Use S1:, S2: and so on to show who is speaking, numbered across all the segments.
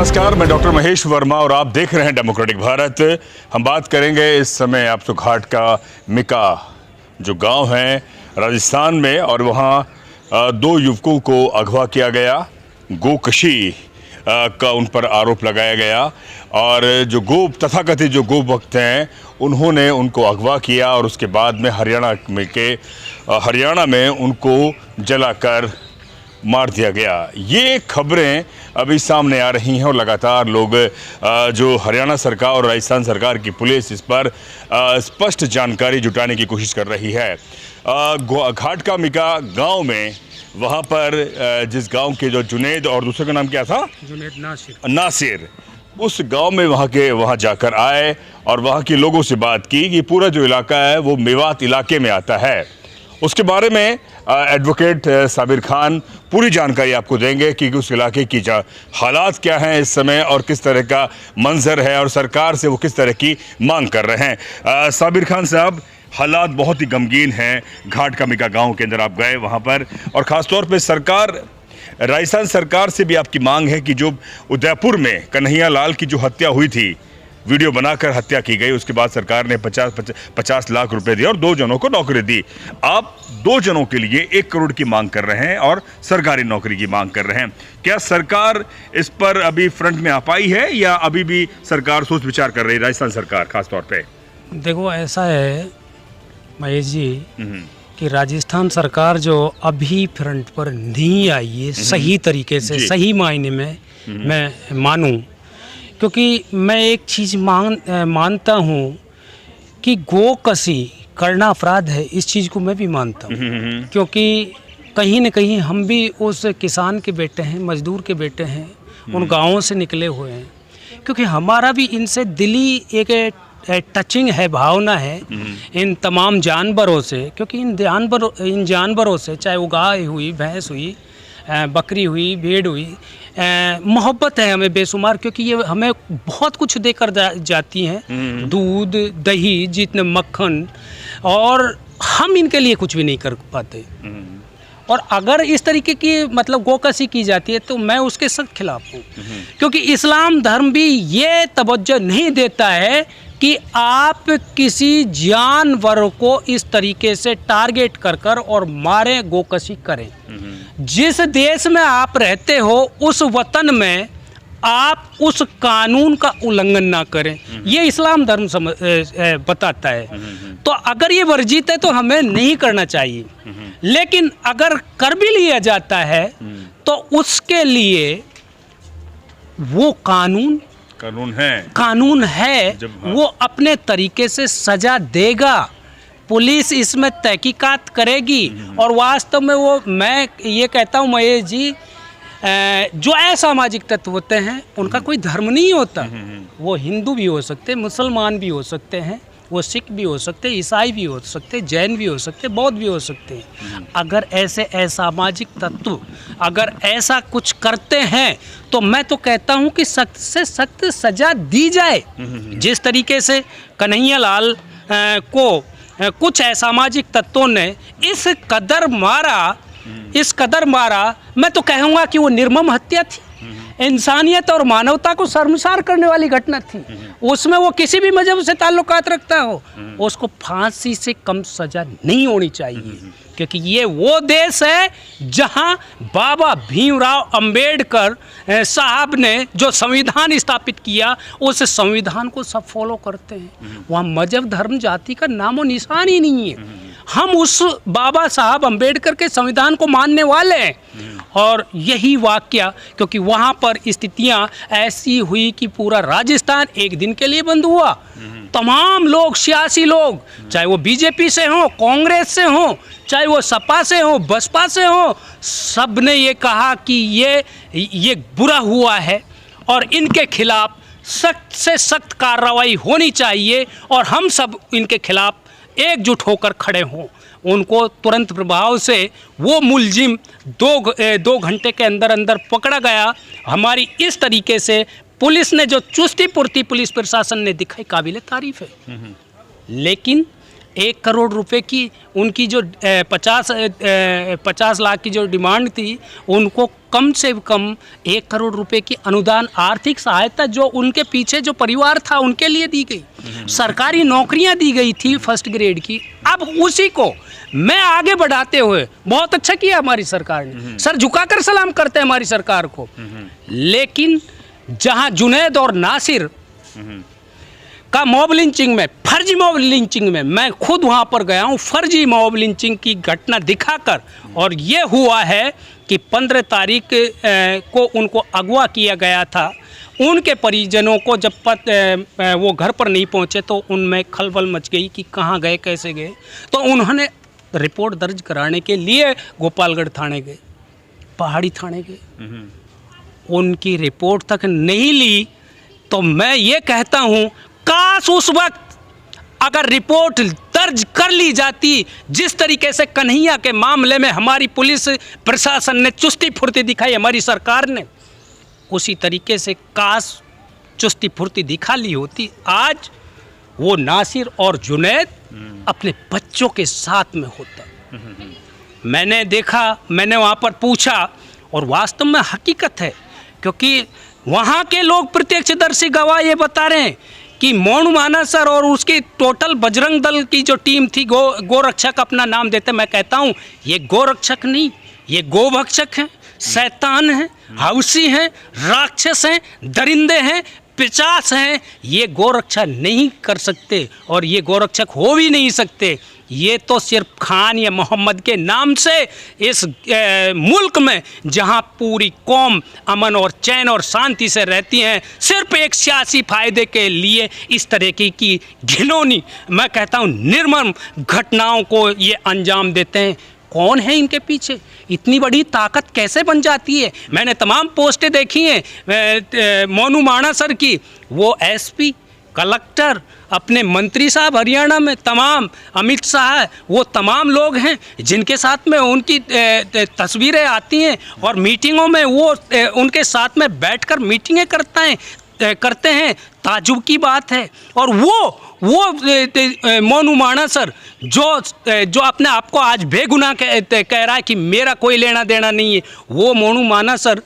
S1: नमस्कार, मैं डॉक्टर महेश वर्मा और आप देख रहे हैं डेमोक्रेटिक भारत। हम बात करेंगे इस समय आपसू घाट का मिका जो गांव है राजस्थान में, और वहां दो युवकों को अगवा किया गया, गोकशी का उन पर आरोप लगाया गया। और जो तथाकथित जो गो भक्त हैं उन्होंने उनको अगवा किया और उसके बाद में हरियाणा में उनको जलाकर मार दिया गया। ये खबरें अभी सामने आ रही हैं और लगातार लोग जो हरियाणा सरकार और राजस्थान सरकार की पुलिस इस पर स्पष्ट जानकारी जुटाने की कोशिश कर रही है। घाट का मिका गांव में, वहां पर जिस गांव के जो जुनेद और दूसरे का नाम क्या था, जुनेद नासिर, उस गांव में वहां जाकर आए और वहां के लोगों से बात की कि पूरा जो इलाका है वो मेवात इलाके में आता है। उसके बारे में एडवोकेट साबिर खान पूरी जानकारी आपको देंगे कि उस इलाके की हालात क्या हैं इस समय और किस तरह का मंजर है और सरकार से वो किस तरह की मांग कर रहे हैं। साबिर खान साहब, हालात बहुत ही गमगीन हैं। घाट का मिका गांव के अंदर आप गए वहां पर, और ख़ासतौर पे राजस्थान सरकार से भी आपकी मांग है कि जो उदयपुर में कन्हैया लाल की जो हत्या हुई थी, वीडियो बनाकर हत्या की गई, उसके बाद सरकार ने 50 लाख रुपए दिए और 2 जनों को नौकरी दी। आप 2 जनों के लिए 1 करोड़ की मांग कर रहे हैं और सरकारी नौकरी की मांग कर रहे हैं। क्या सरकार इस पर अभी फ्रंट में आ पाई है या अभी भी सरकार सोच विचार कर रही है, राजस्थान सरकार खास तौर पे?
S2: देखो, ऐसा है महेश जी कि राजस्थान सरकार जो अभी फ्रंट पर नहीं आई है सही तरीके से, सही मायने में मैं मानूं, क्योंकि मैं एक चीज़ मानता हूँ कि गोकशी करना अपराध है। इस चीज़ को मैं भी मानता हूँ, क्योंकि कहीं न कहीं हम भी उस किसान के बेटे हैं, मजदूर के बेटे हैं, उन गाँवों से निकले हुए हैं, क्योंकि हमारा भी इनसे दिली एक टचिंग है, भावना है इन तमाम जानवरों से। क्योंकि इन जानवरों से, चाहे वो गाय हुई, भैंस हुई, बकरी हुई, भेड़ हुई, मोहब्बत है हमें बेशुमार, क्योंकि ये हमें बहुत कुछ देकर जाती हैं, दूध, दही, जितने मक्खन, और हम इनके लिए कुछ भी नहीं कर पाते। और अगर इस तरीके की गोकशी की जाती है तो मैं उसके सख्त खिलाफ हूँ, क्योंकि इस्लाम धर्म भी ये तवज्जो नहीं देता है कि आप किसी जानवर को इस तरीके से टारगेट कर और मारें, गोकशी करें। जिस देश में आप रहते हो उस वतन में आप उस कानून का उल्लंघन ना करें, ये इस्लाम धर्म बताता है। तो अगर ये वर्जित है तो हमें नहीं करना चाहिए, लेकिन अगर कर भी लिया जाता है तो उसके लिए वो कानून है वो अपने तरीके से सजा देगा। पुलिस इसमें तहकीकात करेगी और वास्तव में वो, मैं ये कहता हूँ महेश जी, जो असामाजिक तत्व होते हैं उनका कोई धर्म नहीं होता। वो हिंदू भी हो सकते, मुसलमान भी हो सकते हैं, वो सिख भी हो सकते, ईसाई भी हो सकते, जैन भी हो सकते, बौद्ध भी हो सकते हैं। अगर ऐसे असामाजिक तत्व अगर ऐसा कुछ करते हैं तो मैं तो कहता हूं कि सख्त से सख्त सजा दी जाए। जिस तरीके से कन्हैया लाल को कुछ असामाजिक तत्वों ने इस कदर मारा, मैं तो कहूँगा कि वो निर्मम हत्या थी, इंसानियत और मानवता को शर्मसार करने वाली घटना थी। उसमें वो किसी भी मजहब से ताल्लुकात रखता हो, उसको फांसी से कम सजा नहीं होनी चाहिए, क्योंकि ये वो देश है जहां बाबा भीमराव अंबेडकर साहब ने जो संविधान स्थापित किया उस संविधान को सब फॉलो करते हैं। वहाँ मजहब, धर्म, जाति का नामो निशान ही नहीं है। हम उस बाबा साहब अंबेडकर के संविधान को मानने वाले हैं। और यही वाकया, क्योंकि वहाँ पर स्थितियाँ ऐसी हुई कि पूरा राजस्थान एक दिन के लिए बंद हुआ। तमाम लोग, सियासी लोग, चाहे वो बीजेपी से हों, कांग्रेस से हों, चाहे वो सपा से हो, बसपा से हो, सब ने ये कहा कि ये बुरा हुआ है और इनके खिलाफ सख्त से सख्त कार्रवाई होनी चाहिए और हम सब इनके खिलाफ एकजुट होकर खड़े हों। उनको तुरंत प्रभाव से वो मुलजिम 2 घंटे के अंदर पकड़ा गया। हमारी इस तरीके से पुलिस ने जो चुस्ती पुर्ती पुलिस प्रशासन ने दिखाई, काबिल तारीफ है। लेकिन 1 करोड़ रुपए की उनकी जो 50 लाख की जो डिमांड थी, उनको कम से कम 1 करोड़ रुपए की अनुदान आर्थिक सहायता जो उनके पीछे जो परिवार था उनके लिए दी गई। सरकारी नौकरियां दी गई थी फर्स्ट ग्रेड की। अब उसी को मैं आगे बढ़ाते हुए, बहुत अच्छा किया हमारी सरकार ने, सर झुकाकर सलाम करते हैं हमारी सरकार को। लेकिन जहां जुनैद और नासिर का मॉब लिंचिंग में, फर्जी मॉब लिंचिंग में, मैं खुद वहां पर गया हूं, फर्जी मॉब लिंचिंग की घटना दिखाकर, और ये हुआ है कि 15 तारीख को उनको अगवा किया गया था। उनके परिजनों को जब वो घर पर नहीं पहुंचे तो उनमें खलबल मच गई कि कहाँ गए, कैसे गए। तो उन्होंने रिपोर्ट दर्ज कराने के लिए गोपालगढ़ थाने गए, पहाड़ी थाने गए, उनकी रिपोर्ट तक नहीं ली। तो मैं ये कहता हूँ, काश उस वक्त अगर रिपोर्ट दर्ज कर ली जाती, जिस तरीके से कन्हैया के मामले में हमारी पुलिस प्रशासन ने चुस्ती फुर्ती दिखाई, हमारी सरकार ने, उसी तरीके से काश चुस्ती फुर्ती दिखा ली होती, आज वो नासिर और जुनैद अपने बच्चों के साथ में होता। मैंने देखा, मैंने वहाँ पर पूछा, और वास्तव में हकीकत है, क्योंकि वहाँ के लोग प्रत्यक्षदर्शी गवाह ये बता रहे हैं कि मोनू माना सर और उसकी टोटल बजरंग दल की जो टीम थी, गोरक्षक अपना नाम देते, मैं कहता हूँ ये गोरक्षक नहीं, ये गोभक्षक हैं, शैतान हैं, हौसी हैं, राक्षस हैं, दरिंदे हैं, पिशाच हैं। ये गोरक्षा नहीं कर सकते और ये गोरक्षक हो भी नहीं सकते। ये तो सिर्फ खान या मोहम्मद के नाम से इस मुल्क में, जहां पूरी कौम अमन और चैन और शांति से रहती हैं, सिर्फ एक सियासी फायदे के लिए इस तरह की घिनौनी, मैं कहता हूं निर्मम घटनाओं को ये अंजाम देते हैं। कौन है इनके पीछे? इतनी बड़ी ताकत कैसे बन जाती है? मैंने तमाम पोस्टें देखी हैं मोनू माना सर की, वो एसपी, कलेक्टर, अपने मंत्री साहब हरियाणा में, तमाम अमित शाह, वो तमाम लोग हैं जिनके साथ में उनकी तस्वीरें आती हैं, और मीटिंगों में वो उनके साथ में बैठकर मीटिंगें करते हैं। ताजुब की बात है। और वो मोनू माना सर जो अपने आप को आज बेगुनाह कह रहा है कि मेरा कोई लेना देना नहीं है, वो मोनू माना सर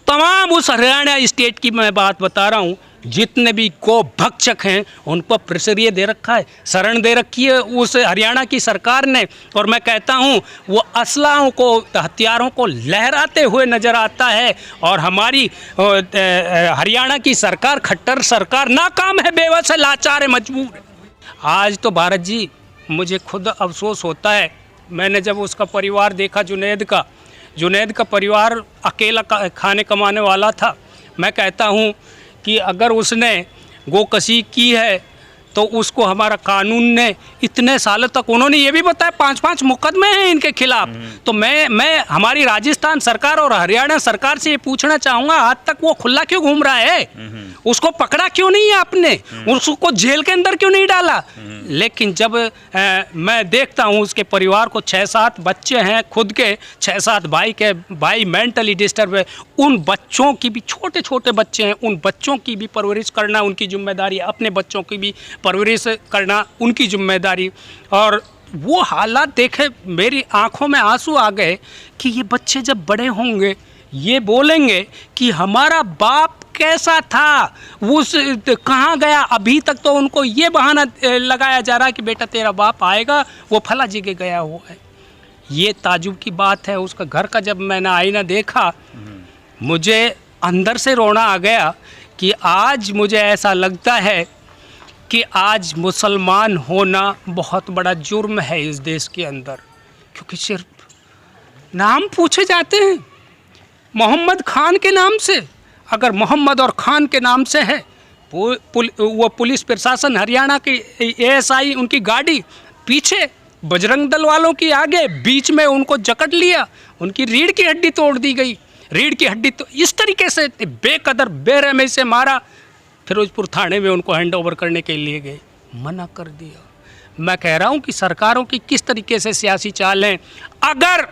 S2: तमाम उस हरियाणा स्टेट की मैं बात बता रहा हूँ, जितने भी गोभक्षक हैं उनको प्रेशर दे रखा है, शरण दे रखी है उस हरियाणा की सरकार ने। और मैं कहता हूँ वो असलाहों को, हथियारों को लहराते हुए नज़र आता है, और हमारी हरियाणा की सरकार, खट्टर सरकार, नाकाम है, बेवस है, लाचार है, मजबूर है। आज तो भारत जी, मुझे खुद अफसोस होता है, मैंने जब उसका परिवार देखा, जुनैद का परिवार अकेला खाने कमाने वाला था। मैं कहता हूँ कि अगर उसने गोकशी की है तो उसको हमारा कानून ने इतने सालों तक, उन्होंने ये भी बताया 5-5 मुकदमे हैं इनके खिलाफ। तो मैं हमारी राजस्थान सरकार और हरियाणा सरकार से ये पूछना चाहूँगा, आज तक वो खुला क्यों घूम रहा है? उसको पकड़ा क्यों नहीं है आपने? उसको जेल के अंदर क्यों नहीं डाला? लेकिन जब मैं देखता हूँ उसके परिवार को 6-7 बच्चे हैं, खुद के 6-7 भाई मेंटली डिस्टर्ब है, उन बच्चों की भी, छोटे छोटे बच्चे हैं, उन बच्चों की भी परवरिश करना उनकी जिम्मेदारी, अपने बच्चों की भी परवरिश करना उनकी जिम्मेदारी। और वो हालात देखे, मेरी आंखों में आंसू आ गए कि ये बच्चे जब बड़े होंगे ये बोलेंगे कि हमारा बाप कैसा था, वो कहाँ गया। अभी तक तो उनको ये बहाना लगाया जा रहा है कि बेटा तेरा बाप आएगा, वो फला जगह गया हुआ है। ये ताजुब की बात है। उसका घर का जब मैंने आईना देखा, मुझे अंदर से रोना आ गया कि आज मुझे ऐसा लगता है कि आज मुसलमान होना बहुत बड़ा जुर्म है इस देश के अंदर, क्योंकि सिर्फ नाम पूछे जाते हैं मोहम्मद खान के नाम से। अगर मोहम्मद और खान के नाम से है, वो पुलिस प्रशासन हरियाणा की एएसआई, उनकी गाड़ी पीछे, बजरंग दल वालों की आगे, बीच में उनको जकड़ लिया, उनकी रीढ़ की हड्डी तोड़ दी गई। रीढ़ की हड्डी तो इस तरीके से बेकदर बेरहमी से मारा। फिरोजपुर थाने में उनको हैंड ओवर करने के लिए गए, मना कर दिया। मैं कह रहा हूँ कि सरकारों की किस तरीके से सियासी चाल है। अगर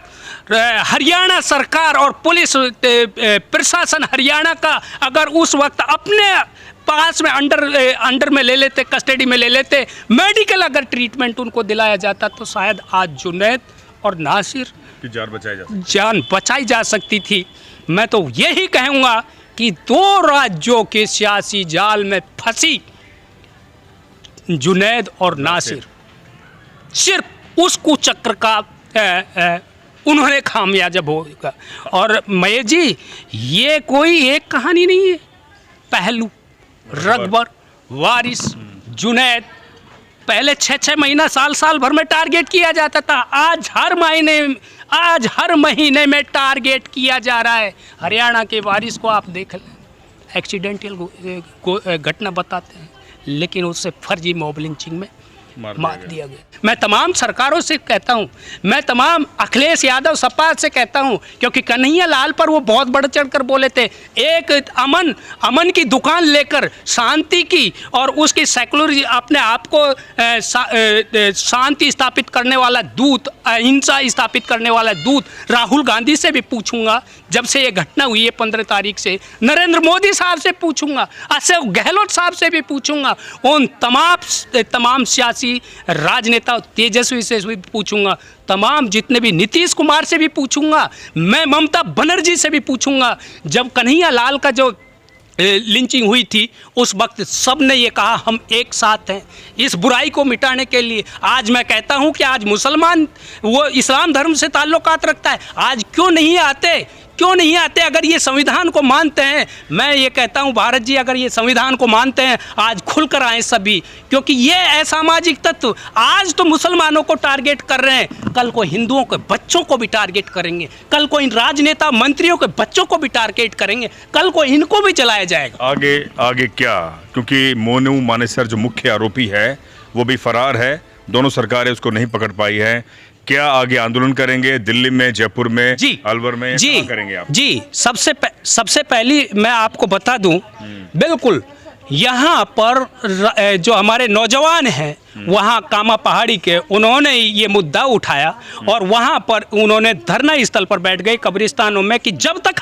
S2: हरियाणा सरकार और पुलिस प्रशासन हरियाणा का अगर उस वक्त अपने पास में अंडर में ले लेते, कस्टडी में ले लेते, मेडिकल अगर ट्रीटमेंट उनको दिलाया जाता तो शायद आज जुनैद और नासिर
S1: की
S2: जान बचाई जा सकती थी। मैं तो यही कहूँगा कि दो राज्यों के सियासी जाल में फंसी जुनैद और नासिर सिर्फ उस कुचक्र का उन्होंने खामियाजा होगा। और महेश जी, ये कोई एक कहानी नहीं है। पहलू, रकबर, वारिस, जुनैद, पहले 6-6 महीना, साल भर में टारगेट किया जाता था। आज हर महीने में टारगेट किया जा रहा है। हरियाणा के वारिस को आप देख लें, एक्सीडेंटल घटना बताते हैं, लेकिन उससे फर्जी मॉब लिंचिंग में मार दिया गया। मैं तमाम सरकारों से कहता हूं, मैं तमाम अखिलेश यादव सपा से कहता हूं, क्योंकि कन्हैया लाल पर वो बहुत बढ़ चढ़ कर बोले थे। एक अमन की दुकान लेकर शांति की और उसकी सेकुलर अपने आप को शांति स्थापित करने वाला दूत, अहिंसा स्थापित करने वाला दूत राहुल गांधी से भी पूछूंगा। जब से ये घटना हुई है 15 तारीख से, नरेंद्र मोदी साहब से पूछूंगा, अशोक गहलोत साहब से भी पूछूंगा, उन तमाम सियासी राजनेता तेजस्वी से भी पूछूंगा, तमाम जितने भी नीतीश कुमार से भी पूछूंगा, मैं ममता बनर्जी से भी पूछूंगा। जब कन्हैया लाल का जो लिंचिंग हुई थी उस वक्त सब ने ये कहा हम एक साथ हैं इस बुराई को मिटाने के लिए। आज मैं कहता हूं कि आज मुसलमान वो इस्लाम धर्म से ताल्लुकात रखता है, आज क्यों नहीं आते अगर ये संविधान को मानते हैं। मैं ये कहता हूं भारत जी, अगर ये संविधान को मानते हैं आज खुलकर आए सभी, क्योंकि ये असामाजिक तत्व आज तो मुसलमानों को टारगेट कर रहे हैं, कल को हिंदुओं के बच्चों को भी टारगेट करेंगे, कल को इन राजनेता मंत्रियों के बच्चों को भी टारगेट करेंगे, कल को इनको भी चलाया जाएगा।
S1: आगे क्या, क्योंकि मोनू मानेसर जो मुख्य आरोपी है वो भी फरार है, दोनों सरकारें उसको नहीं पकड़ पाई है। क्या आगे आंदोलन करेंगे दिल्ली में, जयपुर में, अलवर में, कहाँ करेंगे आप?
S2: जी, सबसे पहली मैं आपको बता दूं, बिल्कुल यहाँ पर जो हमारे नौजवान हैं वहाँ कामा पहाड़ी के, उन्होंने ये मुद्दा उठाया और वहाँ पर उन्होंने धरना स्थल पर बैठ गए कब्रिस्तानों में कि जब तक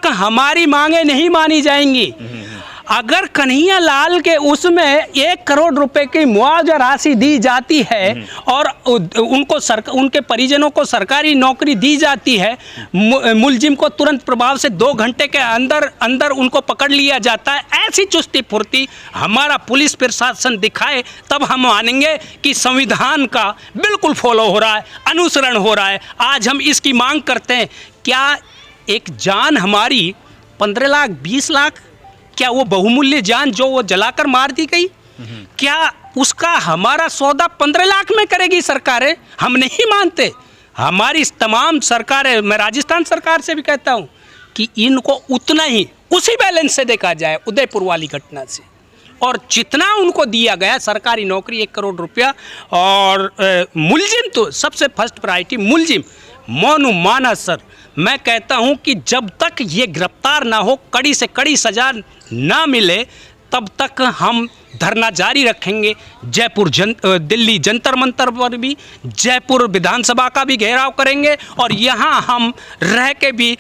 S2: हमारी मांगे नहीं मानी जाएंगी, अगर कन्हैया लाल के उसमें 1 करोड़ रुपए की मुआवजा राशि दी जाती है और उनके परिजनों को सरकारी नौकरी दी जाती है, मुलजिम को तुरंत प्रभाव से 2 घंटे के अंदर उनको पकड़ लिया जाता है, ऐसी चुस्ती फुर्ती हमारा पुलिस प्रशासन दिखाए, तब हम मानेंगे कि संविधान का बिल्कुल फॉलो हो रहा है, अनुसरण हो रहा है। आज हम इसकी मांग करते हैं, क्या एक जान हमारी 15 लाख 20 लाख, क्या वो बहुमूल्य जान जो वो जलाकर मार दी गई, क्या उसका हमारा सौदा 15 लाख में करेगी सरकारें? हम नहीं मानते। हमारी तमाम सरकारें, मैं राजस्थान सरकार से भी कहता हूं कि इनको उतना ही उसी बैलेंस से देखा जाए उदयपुर वाली घटना से, और जितना उनको दिया गया सरकारी नौकरी 1 करोड़ रुपया, और मुलजिम तो सबसे फर्स्ट प्रायोरिटी मुलजिम मोनू मानेसर, मैं कहता हूं कि जब तक ये गिरफ्तार ना हो, कड़ी से कड़ी सजा ना मिले, तब तक हम धरना जारी रखेंगे। दिल्ली जंतर मंतर पर भी, जयपुर विधानसभा का भी घेराव करेंगे और यहाँ हम रह के भी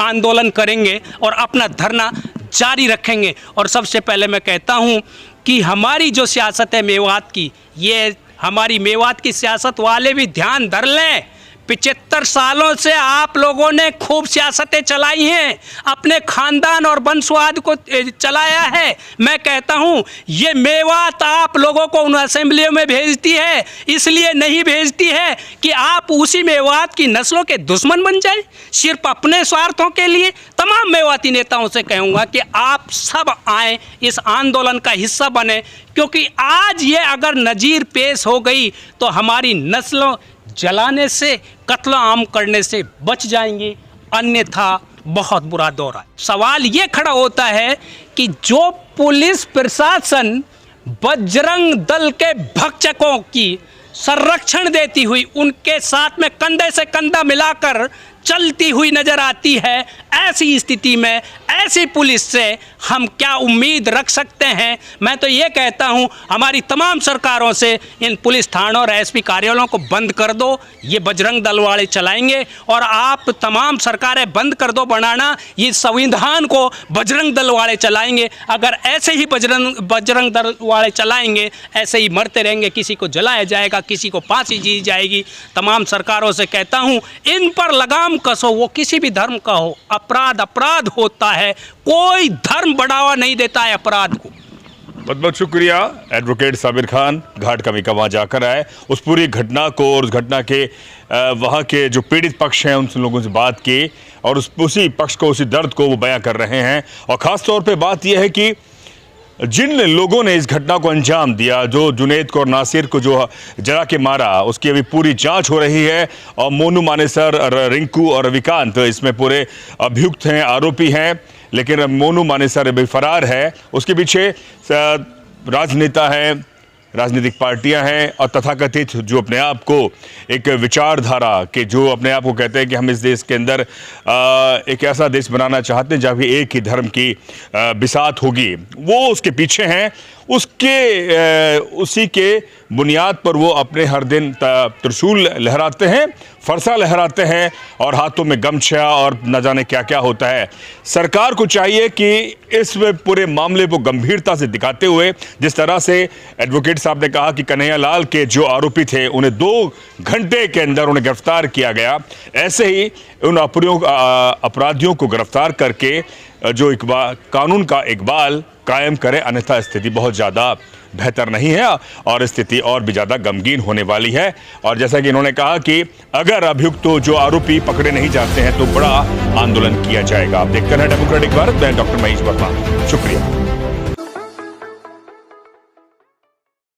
S2: आंदोलन करेंगे और अपना धरना जारी रखेंगे। और सबसे पहले मैं कहता हूँ कि हमारी जो सियासत है मेवात की, ये हमारी मेवात की सियासत वाले भी ध्यान धर लें। 75 सालों से आप लोगों ने खूब सियासतें चलाई हैं, अपने खानदान और वंशवाद को चलाया है। मैं कहता हूं ये मेवात आप लोगों को उन असेंबलियों में भेजती है, इसलिए नहीं भेजती है कि आप उसी मेवात की नस्लों के दुश्मन बन जाए सिर्फ अपने स्वार्थों के लिए। तमाम मेवाती नेताओं से कहूँगा कि आप सब आएँ, इस आंदोलन का हिस्सा बने, क्योंकि आज ये अगर नज़ीर पेश हो गई तो हमारी नस्लों जलाने से, कत्ल आम करने से बच जाएंगे, अन्यथा बहुत बुरा दौर है। सवाल ये खड़ा होता है कि जो पुलिस प्रशासन बजरंग दल के भक्षकों की संरक्षण देती हुई, उनके साथ में कंधे से कंधा मिलाकर चलती हुई नजर आती है। ऐसी स्थिति में ऐसी पुलिस से हम क्या उम्मीद रख सकते हैं? मैं तो ये कहता हूं हमारी तमाम सरकारों से इन पुलिस थानों और एसपी कार्यालयों को बंद कर दो, ये बजरंग दल वाले चलाएंगे। और आप तमाम सरकारें बंद कर दो बनाना, ये संविधान को बजरंग दल वाले चलाएंगे। अगर ऐसे ही बजरंग दल वाले चलाएंगे, ऐसे ही मरते रहेंगे, किसी को जलाया जाएगा, किसी को फांसी दी जाएगी। तमाम सरकारों से कहता हूं इन पर लगाम कसो, वो किसी भी धर्म का हो। अपराध अपराध होता है, कोई धर्म बढ़ावा नहीं देता है अपराध को।
S1: बहुत बहुत शुक्रिया। एडवोकेट साबिर खान घाट का मिका वहाँ जाकर आए, उस पूरी घटना को और उस घटना के वहाँ के जो पीड़ित पक्ष हैं उन लोगों से बात की और उसी पक्ष को, उसी दर्द को वो बयां कर रहे हैं। और ख़ास तौर पे बात यह है कि जिन लोगों ने इस घटना को अंजाम दिया, जो जुनैद को और नासिर को जो जला के मारा, उसकी अभी पूरी जांच हो रही है। और मोनू मानेसर, रिंकू और विकांत इसमें पूरे अभियुक्त हैं, आरोपी हैं। लेकिन मोनू मानेसर अभी फरार है। उसके पीछे राजनेता हैं, राजनीतिक पार्टियां हैं और तथाकथित जो अपने आप को एक विचारधारा के, जो अपने आप को कहते हैं कि हम इस देश के अंदर एक ऐसा देश बनाना चाहते हैं जहाँ भी एक ही धर्म की बिसात होगी, वो उसके पीछे हैं। उसी के बुनियाद पर वो अपने हर दिन त्रिशूल लहराते हैं, फरसा लहराते हैं और हाथों में गमछा और न जाने क्या क्या होता है। सरकार को चाहिए कि इस पूरे मामले को गंभीरता से दिखाते हुए, जिस तरह से एडवोकेट साहब ने कहा कि कन्हैया लाल के जो आरोपी थे उन्हें 2 घंटे के अंदर उन्हें गिरफ्तार किया गया, ऐसे ही उन अपराधियों को गिरफ्तार करके जो कानून का इकबाल कायम करें, अन्यथा स्थिति बहुत ज़्यादा बेहतर नहीं है और स्थिति और भी ज़्यादा गमगीन होने वाली है। और जैसा कि इन्होंने कहा कि अगर अभियुक्त जो आरोपी पकड़े नहीं जाते हैं तो बड़ा आंदोलन किया जाएगा। आप देखते हैं डेमोक्रेटिक भारत में डॉक्टर महेश वर्मा। शुक्रिया।